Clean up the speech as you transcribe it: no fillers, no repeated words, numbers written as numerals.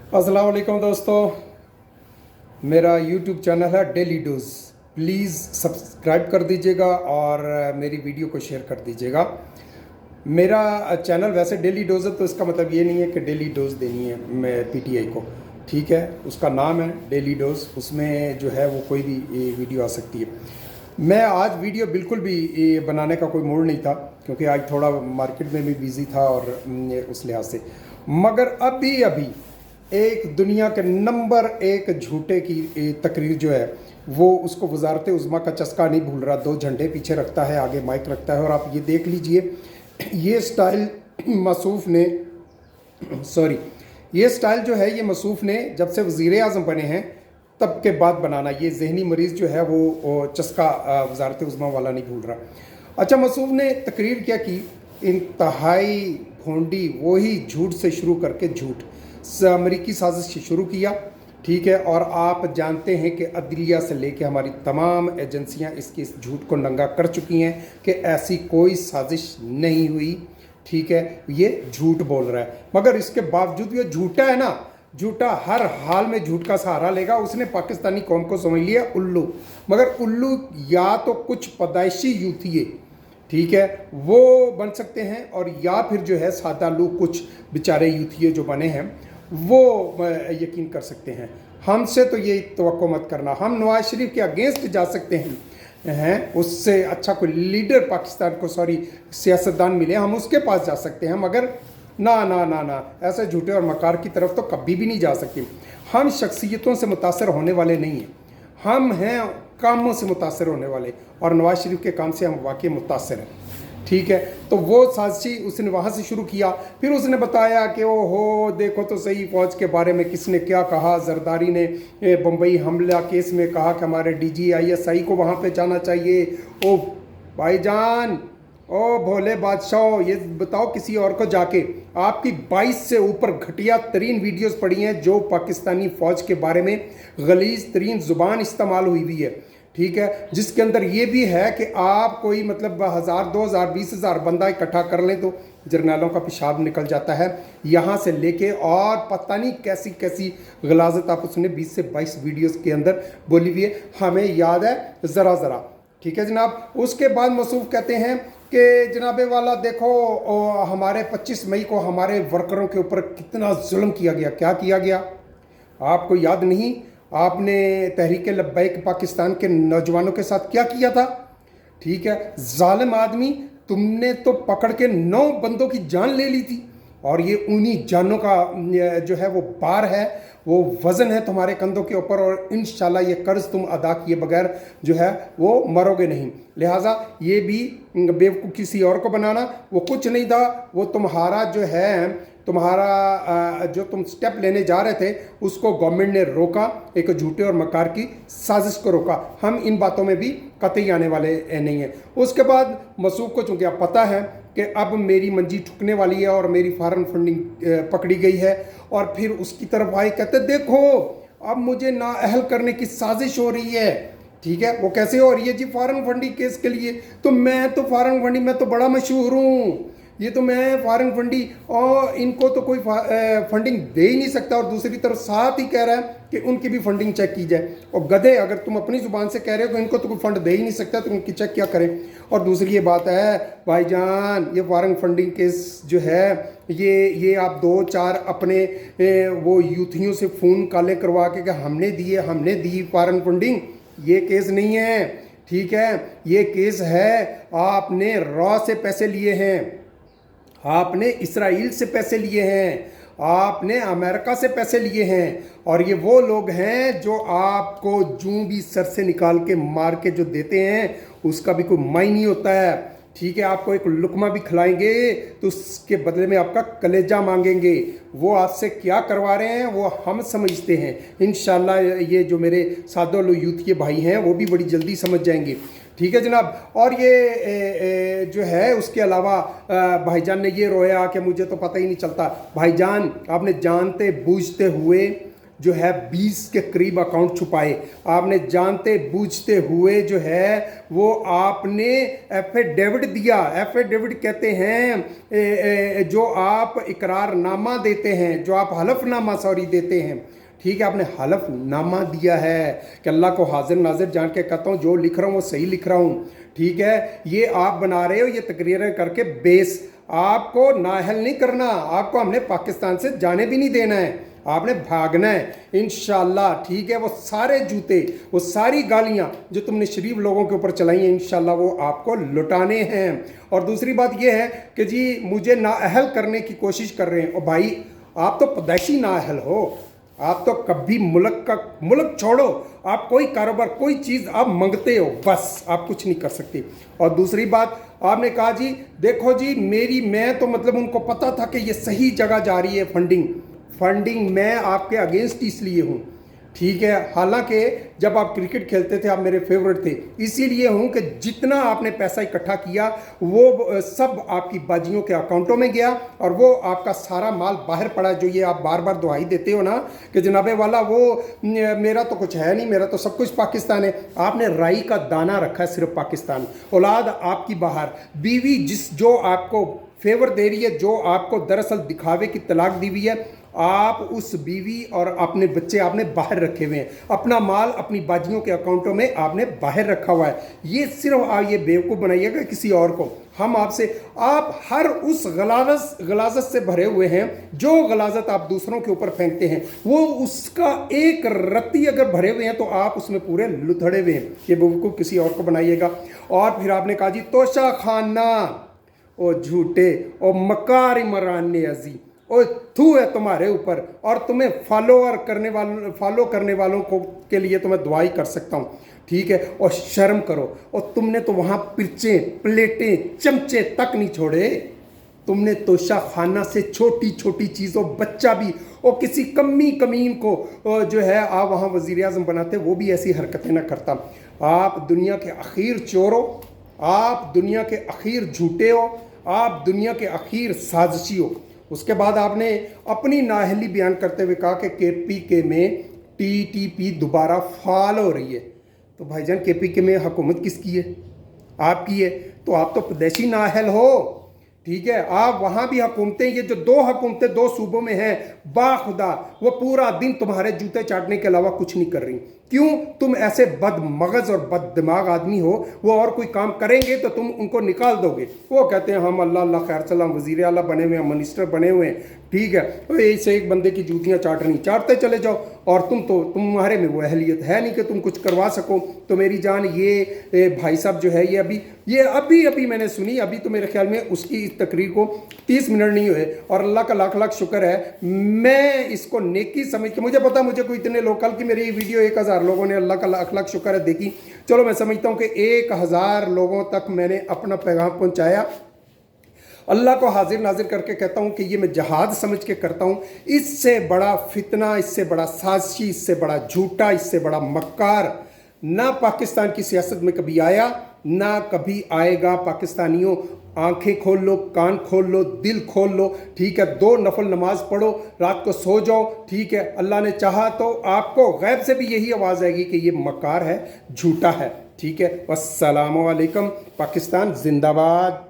अस्सलाम वालेकुम दोस्तों, मेरा यूट्यूब चैनल है डेली डोज। प्लीज़ सब्सक्राइब कर दीजिएगा और मेरी वीडियो को शेयर कर दीजिएगा। मेरा चैनल वैसे डेली डोज है, तो इसका मतलब ये नहीं है कि डेली डोज देनी है मैं पीटीआई को, ठीक है। उसका नाम है डेली डोज, उसमें जो है वो कोई भी वीडियो आ सकती है। मैं आज वीडियो बिल्कुल भी बनाने का कोई मूड नहीं था, क्योंकि आज थोड़ा मार्केट में भी बिज़ी था और उस लिहाज से। मगर अभी एक दुनिया के नंबर 1 झूठे की तकरीर जो है वो, उसको वजारत उज़्मा का चस्का नहीं भूल रहा। 2 झंडे पीछे रखता है, आगे माइक रखता है। और आप ये देख लीजिए, ये स्टाइल मसूफ़ ने ये स्टाइल जो है ये मसूफ़ ने जब से वज़ीर आज़म बने हैं तब के बाद बनाना। ये जहनी मरीज़ जो है वो चस्का वजारत उज़्मा वाला नहीं भूल रहा। अच्छा, मसूफ़ ने तकरीर क्या की, इंतहाई भोंडी, वही झूठ से शुरू करके झूठ अमरीकी साजिश से शुरू किया, ठीक है। और आप जानते हैं कि अदलिया से लेके हमारी तमाम एजेंसियां इस झूठ को नंगा कर चुकी हैं कि ऐसी कोई साजिश नहीं हुई, ठीक है। ये झूठ बोल रहा है, मगर इसके बावजूद ये झूठा है ना, झूठा हर हाल में झूठ का सहारा लेगा। उसने पाकिस्तानी कौम को समझ लिया उल्लू, मगर उल्लू या तो कुछ पैदाइशी यूथिये, ठीक है, वो बन सकते हैं, और या फिर जो है सादा लोग कुछ बेचारे यूथिये जो बने हैं वो यकीन कर सकते हैं। हमसे तो ये तवक्को मत करना। हम नवाज शरीफ के अगेंस्ट जा सकते हैं, उससे अच्छा कोई लीडर पाकिस्तान को सियासतदान मिले, हम उसके पास जा सकते हैं, मगर ना ना ना ना, ऐसे झूठे और मकार की तरफ तो कभी भी नहीं जा सकते। हम शख्सियतों से मुतासर होने वाले नहीं हैं, हम हैं कामों से मुतासर होने वाले, और नवाज शरीफ के काम से हम वाकई मुतासर हैं, ठीक है। तो वो साजिशी उसने वहाँ से शुरू किया। फिर उसने बताया कि ओ हो देखो तो सही, फौज के बारे में किसने क्या कहा। जरदारी ने बम्बई हमला केस में कहा कि हमारे DGISI को वहाँ पे जाना चाहिए। ओ भाईजान, ओ भोले बादशाह, ये बताओ किसी और को जाके, आपकी 22 से ऊपर घटिया तरीन वीडियोस पड़ी हैं जो पाकिस्तानी फ़ौज के बारे में गलीज तरीन ज़ुबान इस्तेमाल हुई है, ठीक है, जिसके अंदर ये भी है कि आप कोई मतलब 1000, 2000, 20,000 बंदा इकट्ठा कर लें तो जर्नैलों का पेशाब निकल जाता है यहाँ से लेके, और पता नहीं कैसी कैसी गलाजत आप उसने 20 से 22 वीडियोस के अंदर बोली हुई है, हमें याद है ज़रा, ठीक है जनाब। उसके बाद मसूफ़ कहते हैं कि जनाबे वाला देखो, हमारे 25 मई को हमारे वर्करों के ऊपर कितना जुल्म किया गया। क्या किया गया आपको याद नहीं? आपने तहरीक लब्बैक पाकिस्तान के नौजवानों के साथ क्या किया था, ठीक है। जालिम आदमी, तुमने तो पकड़ के 9 बंदों की जान ले ली थी, और ये उन्हीं जानों का जो है वो बार है, वो वज़न है तुम्हारे कंधों के ऊपर, और इंशाल्लाह ये कर्ज तुम अदा किए बगैर जो है वो मरोगे नहीं। लिहाजा ये भी बेवकूफ़ किसी और को बनाना, वो कुछ नहीं था, वो तुम्हारा जो है जो तुम स्टेप लेने जा रहे थे उसको गवर्नमेंट ने रोका, एक झूठे और मकार की साजिश को रोका। हम इन बातों में भी कतई आने वाले नहीं हैं। उसके बाद मसूफ़ को चूँकि पता है कि अब मेरी मंजी ठुकने वाली है और मेरी फॉरेन फंडिंग पकड़ी गई है, और फिर उसकी तरफ आए, कहते देखो अब मुझे नाअहल करने की साजिश हो रही है, ठीक है। वो कैसे हो रही है जी? फॉरेन फंडिंग केस के लिए तो मैं तो फॉरेन फंडिंग में तो बड़ा मशहूर हूँ, ये तो मैं फॉरेन फंडी, और इनको तो कोई फंडिंग दे ही नहीं सकता, और दूसरी तरफ साथ ही कह रहा है कि उनकी भी फंडिंग चेक की जाए। और गधे, अगर तुम अपनी ज़ुबान से कह रहे हो कि इनको तो कोई फंड दे ही नहीं सकता तो उनकी चेक क्या करें। और दूसरी ये बात है भाईजान, ये फॉरेन फंडिंग केस जो है ये आप 2-4 अपने वो यूथियों से फ़ोन कॉलें करवा के हमने दी फॉरेन फंडिंग, ये केस नहीं है, ठीक है। ये केस है आपने रॉ से पैसे लिए हैं, आपने इसराइल से पैसे लिए हैं, आपने अमेरिका से पैसे लिए हैं, और ये वो लोग हैं जो आपको जूं भी सर से निकाल के मार के जो देते हैं उसका भी कोई मायने नहीं होता है, ठीक है। आपको एक लुकमा भी खिलाएंगे तो उसके बदले में आपका कलेजा मांगेंगे। वो आपसे क्या करवा रहे हैं वो हम समझते हैं, इंशाल्लाह ये जो मेरे सादो यूथ के भाई हैं वो भी बड़ी जल्दी समझ जाएंगे, ठीक है जनाब। और ये जो है उसके अलावा भाईजान ने ये रोया कि मुझे तो पता ही नहीं चलता। भाईजान, आपने जानते बूझते हुए जो है 20 के करीब अकाउंट छुपाए। आपने जानते बूझते हुए जो है वो आपने एफिडेविट दिया। एफिडेविट कहते हैं जो आप इकरारनामा देते हैं, जो आप हलफनामा देते हैं, ठीक है, आपने हलफनामा दिया है कि अल्लाह को हाजिर नाजिर जान के कहता हूँ जो लिख रहा हूँ वो सही लिख रहा हूँ, ठीक है। ये आप बना रहे हो, ये तकरीरें करके बेस, आपको नाअहल नहीं करना, आपको हमने पाकिस्तान से जाने भी नहीं देना है, आपने भागना है इंशाल्लाह, ठीक है। वो सारे जूते, वो सारी गालियाँ जो तुमने शरीफ लोगों के ऊपर चलाई हैं, इंशाल्लाह वो आपको लुटाने हैं। और दूसरी बात ये है कि जी मुझे नाअहल करने की कोशिश कर रहे हैं। और भाई आप तो पैदाइशी नाअहल हो, आप तो कभी मुल्क छोड़ो, आप कोई कारोबार कोई चीज़ आप मंगते हो, बस आप कुछ नहीं कर सकते। और दूसरी बात आपने कहा जी देखो जी मैं तो मतलब उनको पता था कि ये सही जगह जा रही है फंडिंग मैं आपके अगेंस्ट इसलिए हूँ, ठीक है। हालांकि जब आप क्रिकेट खेलते थे आप मेरे फेवरेट थे, इसीलिए हूँ कि जितना आपने पैसा इकट्ठा किया वो सब आपकी बाजियों के अकाउंटों में गया और वो आपका सारा माल बाहर पड़ा। जो ये आप बार बार दुहाई देते हो ना कि जनाबे वाला वो मेरा तो कुछ है नहीं, मेरा तो सब कुछ पाकिस्तान है। आपने राई का दाना रखा है सिर्फ पाकिस्तान, औलाद आपकी बाहर, बीवी जो आपको फेवर दे रही है, जो आपको दरअसल दिखावे की तलाक दी हुई है, आप उस बीवी और अपने बच्चे आपने बाहर रखे हुए हैं, अपना माल अपनी बाजियों के अकाउंटों में आपने बाहर रखा हुआ है। ये सिर्फ आप ये बेवकूफ़ बनाइएगा किसी और को। हम आपसे, आप हर उस गलाजत से भरे हुए हैं जो गलाजत आप दूसरों के ऊपर फेंकते हैं, वो उसका एक रत्ती अगर भरे हुए हैं तो आप उसमें पूरे लुथड़े हुए हैं। ये बेवकूफ़ किसी और को बनाइएगा। और फिर आपने कहा जी तोशा खाना, ओ झूठे, ओ मकार इमरान अजी, ओ थू है तुम्हारे ऊपर, और तुम्हें फॉलो करने वालों को के लिए तो मैं दुआई कर सकता हूँ, ठीक है। और शर्म करो। और तुमने तो वहाँ पिर्चें, प्लेटें, चमचे तक नहीं छोड़े। तुमने तोशा खाना से छोटी छोटी चीज़ों, बच्चा भी, और किसी कमीन को जो है आप वहाँ वज़ीर आज़म बनाते, वो भी ऐसी हरकतें ना करता। आप दुनिया के आखिर चोर हो, आप दुनिया के आखिर झूठे हो, आप दुनिया के आखिर साजिशी हो। उसके बाद आपने अपनी नाअहली बयान करते हुए कहा कि KPK में TTP दोबारा फाल हो रही है। तो भाईजान KPK में हुकूमत किसकी है? आपकी है। तो आप तो प्रदेशी नाअहल हो, ठीक है। आप वहाँ भी हुकूमतें, ये जो दो हुकूमतें दो सूबों में हैं, बाखुदा वो पूरा दिन तुम्हारे जूते चाटने के अलावा कुछ नहीं कर रही। क्यों? तुम ऐसे बदमगज और बद दिमाग आदमी हो, वो और कोई काम करेंगे तो तुम उनको निकाल दोगे। वो कहते हैं हम अल्लाह खैर सलाम वज़ीर आला बने हुए हैं, मिनिस्टर बने हुए हैं, ठीक है। तो ऐसे एक बंदे की जूतियाँ चाटते चले जाओ, और तुम्हारे में वो अहलियत है नहीं कि तुम कुछ करवा सको। तो मेरी जान ये भाई साहब जो है ये अभी मैंने सुनी, अभी तो मेरे ख्याल में उसकी इस तकरीर को 30 मिनट नहीं हुए, और अल्लाह का लाख लाख शुक्र है, मैं इसको नेकी समझ के, मुझे पता मुझे कोई इतने लोग, कल की मेरी ये वीडियो 1000 लोगों ने, अल्लाह का लाख लाख शुक्र है, देखी। चलो मैं समझता हूँ कि 1000 लोगों तक मैंने अपना पैगाम पहुँचाया। अल्लाह को हाजिर नाजिर करके कहता हूँ कि ये मैं जहाद समझ के करता हूँ। इससे बड़ा फितना, इससे बड़ा साजिशी, इससे बड़ा झूठा, इससे बड़ा मक्कार ना पाकिस्तान की सियासत में कभी आया, ना कभी आएगा। पाकिस्तानियों, आंखें खोल लो, कान खोल लो, दिल खोल लो, ठीक है। 2 नफल नमाज पढ़ो, रात को सो जाओ, ठीक है। अल्लाह ने चाहा तो आपको गैब से भी यही आवाज़ आएगी कि ये मक्कार है, झूठा है, ठीक है। वस्सलामु अलैकुम। पाकिस्तान जिंदाबाद।